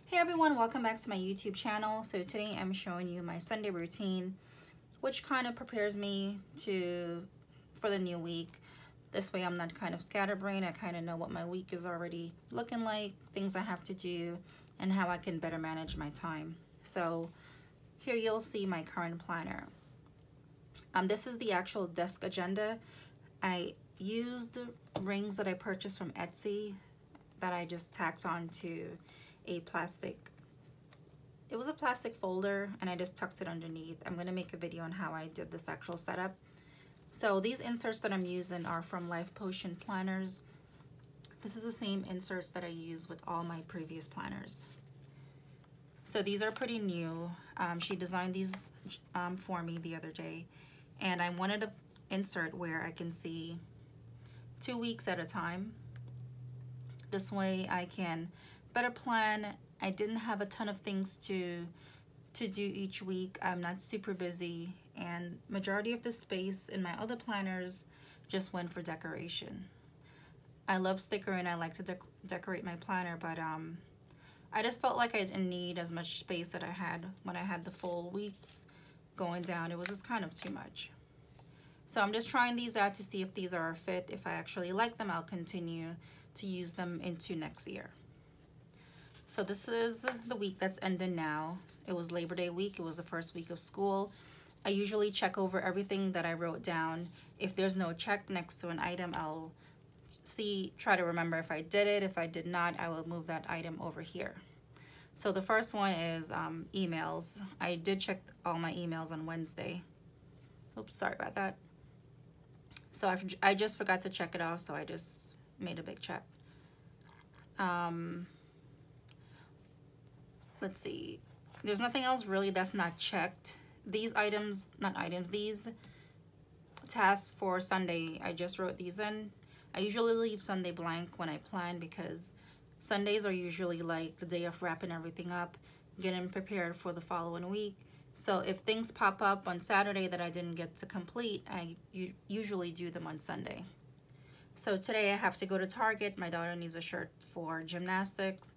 Hey everyone, welcome back to my YouTube channel. So today I'm showing you my Sunday routine, which kind of prepares me for the new week. This way I'm not kind of scatterbrained. I kind of know what my week is already looking like, things I have to do, and how I can better manage my time. So here you'll see my current planner. This is the actual desk agenda. I used rings that I purchased from Etsy that I just tacked on to a plastic folder, and I just tucked it underneath. I'm going to make a video on how I did this actual setup. So these inserts that I'm using are from Life Potion planners. This is the same inserts that I use with all my previous planners. So these are pretty new. She designed these for me the other day, and I wanted an insert where I can see 2 weeks at a time. This way I can better plan. I didn't have a ton of things to do each week. I'm not super busy, and majority of the space in my other planners just went for decoration. I love stickering. I like to decorate my planner, but I just felt like I didn't need as much space that I had when I had the full weeks going down. It was just kind of too much. So I'm just trying these out to see if these are a fit. If I actually like them, I'll continue to use them into next year. So this is the week that's ending now. It was Labor Day week. It was the first week of school. I usually check over everything that I wrote down. If there's no check next to an item, I'll try to remember if I did it. If I did not, I will move that item over here. So the first one is emails. I did check all my emails on Wednesday. Oops, sorry about that. So I just forgot to check it off, so I just made a big check. Let's see. There's nothing else really that's not checked. These these tasks for Sunday, I just wrote these in. I usually leave Sunday blank when I plan because Sundays are usually like the day of wrapping everything up, getting prepared for the following week. So if things pop up on Saturday that I didn't get to complete, I usually do them on Sunday. So today I have to go to Target. My daughter needs a shirt for gymnastics.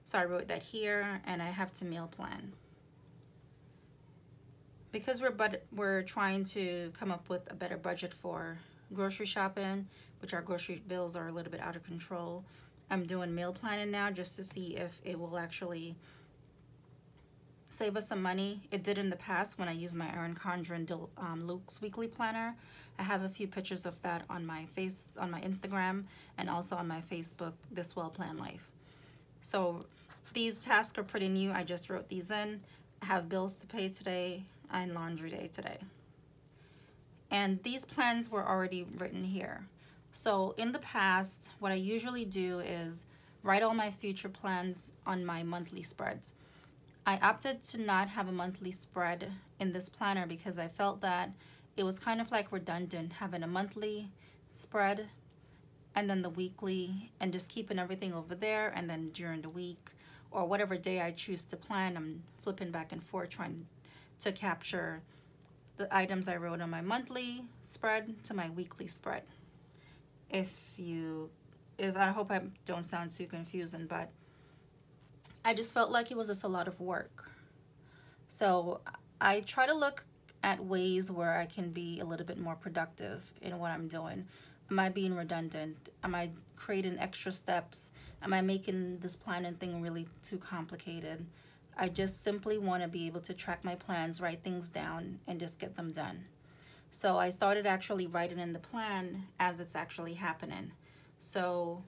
So I wrote that here, and I have to meal plan. Because we're trying to come up with a better budget for grocery shopping, which our grocery bills are a little bit out of control, I'm doing meal planning now just to see if it will actually save us some money. It did in the past when I used my Erin Condren Luke's weekly planner. I have a few pictures of that on my Instagram, and also on my Facebook, This Well Planned Life. So these tasks are pretty new. I just wrote these in. I have bills to pay today and laundry day today. And these plans were already written here. So in the past, what I usually do is write all my future plans on my monthly spreads. I opted to not have a monthly spread in this planner because I felt that it was kind of like redundant having a monthly spread and then the weekly, and just keeping everything over there, and then during the week or whatever day I choose to plan, I'm flipping back and forth trying to capture the items I wrote on my monthly spread to my weekly spread. I hope I don't sound too confusing, but I just felt like it was just a lot of work. So I try to look at ways where I can be a little bit more productive in what I'm doing. Am I being redundant? Am I creating extra steps? Am I making this planning thing really too complicated? I just simply want to be able to track my plans, write things down, and just get them done. So I started actually writing in the plan as it's actually happening. So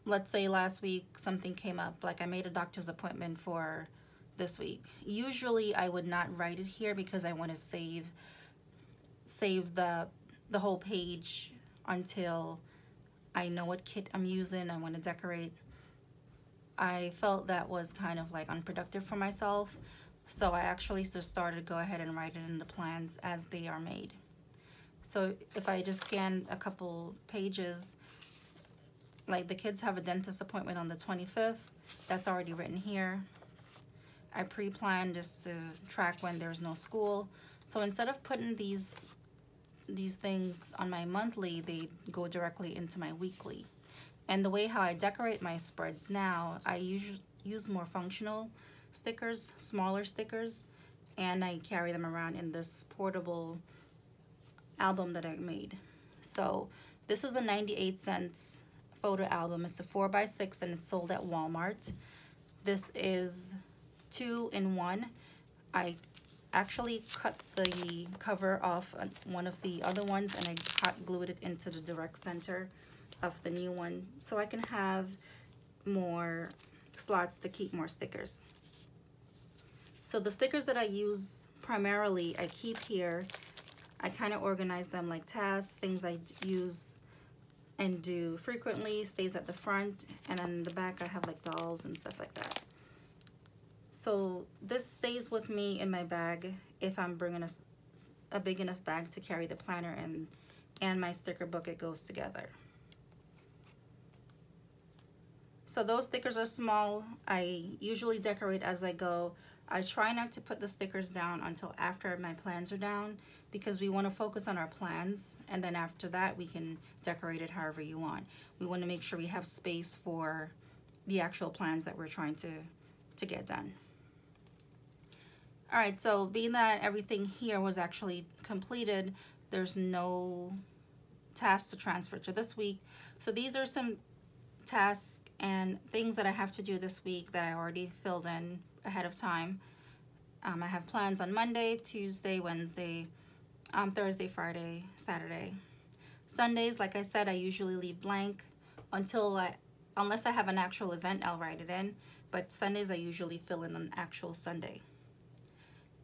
let's say last week something came up, like I made a doctor's appointment for this week. Usually I would not write it here because I want to save the whole page until I know what kit I'm using. I want to decorate. I felt that was kind of like unproductive for myself, so I actually just started to go ahead and write it in the plans as they are made. So if I just scan a couple pages, like the kids have a dentist appointment on the 25th, that's already written here. I pre-planned just to track when there's no school. So instead of putting these things on my monthly, they go directly into my weekly. And the way how I decorate my spreads now, use more functional stickers, smaller stickers, and I carry them around in this portable album that I made. So this is a 98 cents photo album. It's a 4x6 and it's sold at Walmart. This is 2-in-1. I actually cut the cover off one of the other ones and I hot glued it into the direct center of the new one so I can have more slots to keep more stickers. So the stickers that I use primarily I keep here. I kind of organize them like tasks, things I use and do frequently stays at the front, and then in the back I have like dolls and stuff like that. So this stays with me in my bag if I'm bringing a big enough bag to carry the planner and my sticker book. It goes together. So those stickers are small. I usually decorate as I go. I try not to put the stickers down until after my plans are down because we want to focus on our plans, and then after that we can decorate it however you want. We want to make sure we have space for the actual plans that we're trying to get done. All right, so being that everything here was actually completed, there's no tasks to transfer to this week. So these are some tasks and things that I have to do this week that I already filled in ahead of time. I have plans on Monday, Tuesday, Wednesday, Thursday, Friday, Saturday. Sundays, like I said, I usually leave blank unless I have an actual event, I'll write it in. But Sundays, I usually fill in an actual Sunday.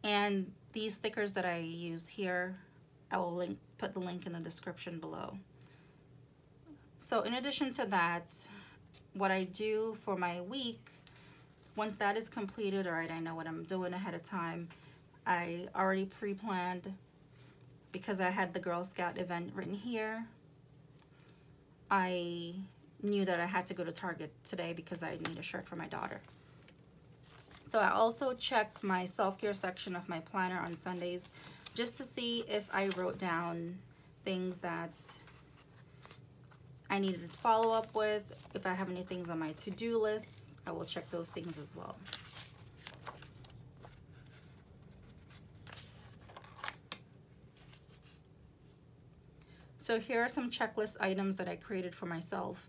And these stickers that I use here, I will put the link in the description below. So in addition to that, what I do for my week, once that is completed, all right, I know what I'm doing ahead of time. I already pre-planned because I had the Girl Scout event written here. I knew that I had to go to Target today because I need a shirt for my daughter. So I also check my self-care section of my planner on Sundays just to see if I wrote down things that I needed to follow up with. If I have any things on my to-do list, I will check those things as well. So here are some checklist items that I created for myself.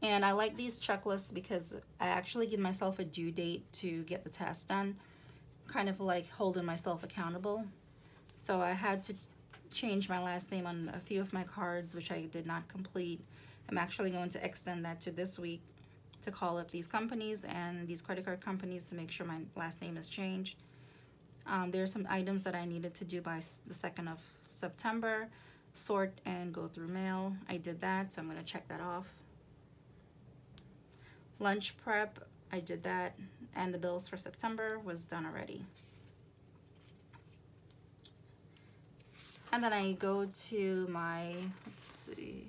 And I like these checklists because I actually give myself a due date to get the task done, kind of like holding myself accountable. So I had to change my last name on a few of my cards, which I did not complete. I'm actually going to extend that to this week to call up these companies and these credit card companies to make sure my last name is changed. There are some items that I needed to do by the 2nd of September, sort and go through mail. I did that, so I'm going to check that off. Lunch prep, I did that, and the bills for September was done already. And then I go to my, let's see,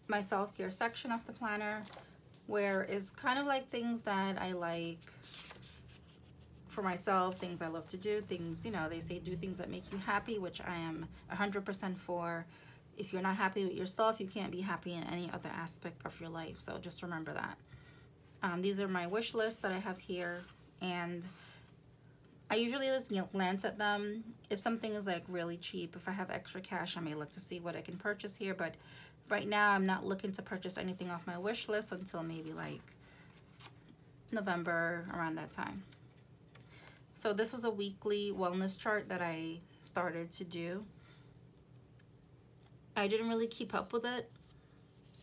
my self-care section of the planner, where it's kind of like things that I like for myself, things I love to do, things, you know, they say do things that make you happy, which I am 100% for. If you're not happy with yourself, you can't be happy in any other aspect of your life. So just remember that. These are my wish lists that I have here, and I usually just glance at them. If something is like really cheap, if I have extra cash, I may look to see what I can purchase here. But right now, I'm not looking to purchase anything off my wish list until maybe like November, around that time. So this was a weekly wellness chart that I started to do. I didn't really keep up with it,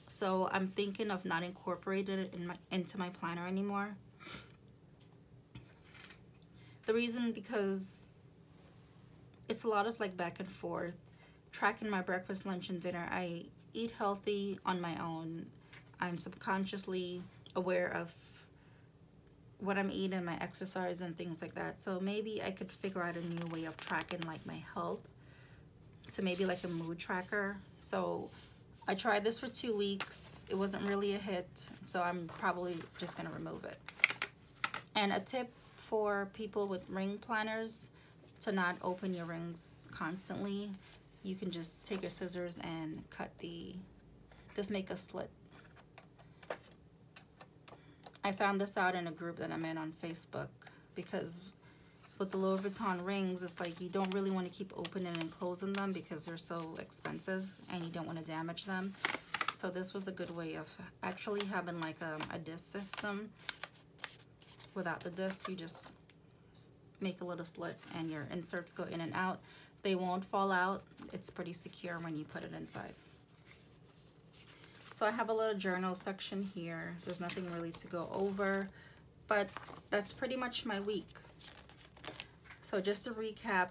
so I'm thinking of not incorporating it into my planner anymore. The reason, because it's a lot of like back and forth, tracking my breakfast, lunch, and dinner. I eat healthy on my own. I'm subconsciously aware of what I'm eating, my exercise, and things like that. So maybe I could figure out a new way of tracking like my health. So maybe like a mood tracker. So I tried this for 2 weeks. It wasn't really a hit, so I'm probably just gonna remove it. And a tip for people with ring planners, to not open your rings constantly. you can just take your scissors and just make a slit. I found this out in a group that I'm in on Facebook, because with the Louis Vuitton rings, it's like you don't really want to keep opening and closing them because they're so expensive and you don't want to damage them. So this was a good way of actually having like a disc system. Without the disc, you just make a little slit and your inserts go in and out. They won't fall out. It's pretty secure when you put it inside. So I have a little journal section here. There's nothing really to go over, but that's pretty much my week. So just to recap,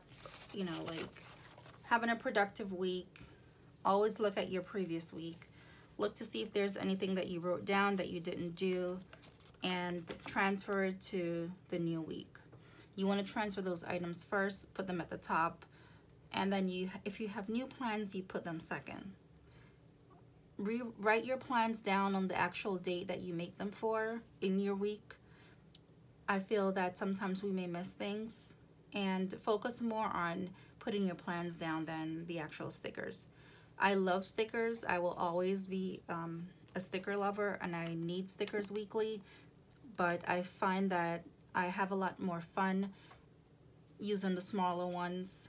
you know, like having a productive week, always look at your previous week. Look to see if there's anything that you wrote down that you didn't do, and transfer it to the new week. You want to transfer those items first, put them at the top, and then if you have new plans, you put them second. Write your plans down on the actual date that you make them for in your week. I feel that sometimes we may miss things, and focus more on putting your plans down than the actual stickers. I love stickers. I will always be a sticker lover, and I need stickers weekly, but I find that I have a lot more fun using the smaller ones,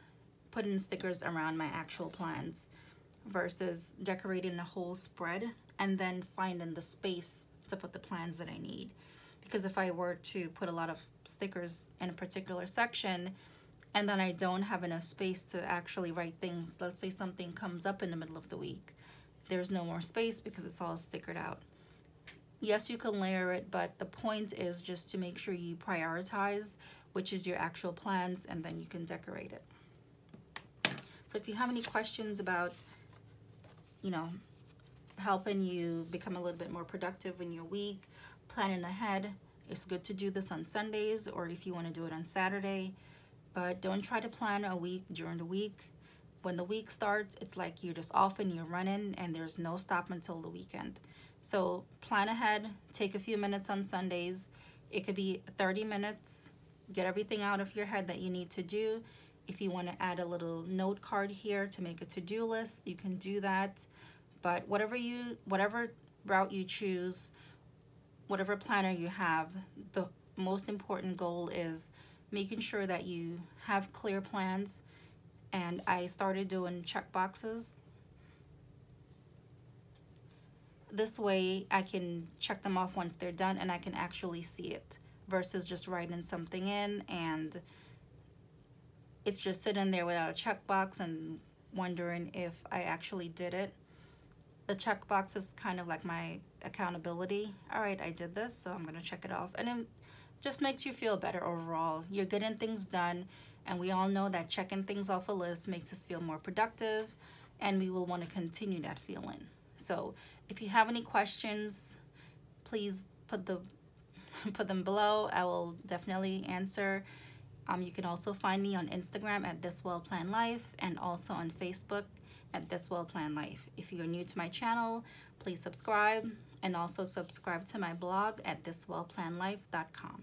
putting stickers around my actual plans versus decorating a whole spread and then finding the space to put the plans that I need. Because if I were to put a lot of stickers in a particular section and then I don't have enough space to actually write things, let's say something comes up in the middle of the week, there's no more space because it's all stickered out. Yes, you can layer it, but the point is just to make sure you prioritize which is your actual plans, and then you can decorate it. So if you have any questions about, you know, helping you become a little bit more productive in your week, planning ahead, it's good to do this on Sundays, or if you want to do it on Saturday, but don't try to plan a week during the week. When the week starts, it's like you're just off and you're running and there's no stop until the weekend. So plan ahead, take a few minutes on Sundays. It could be 30 minutes, get everything out of your head that you need to do. If you want to add a little note card here to make a to-do list, you can do that. But whatever route you choose, whatever planner you have, the most important goal is making sure that you have clear plans. And I started doing check boxes. This way I can check them off once they're done and I can actually see it, versus just writing something in and it's just sitting there without a checkbox and wondering if I actually did it. The checkbox is kind of like my accountability. All right, I did this, so I'm gonna check it off. And it just makes you feel better overall. You're getting things done, and we all know that checking things off a list makes us feel more productive, and we will want to continue that feeling. So if you have any questions, please put them below. I will definitely answer. You can also find me on Instagram at This Well Planned Life, and also on Facebook at This Well Planned Life. If you're new to my channel, please subscribe, and also subscribe to my blog at thiswellplannedlife.com.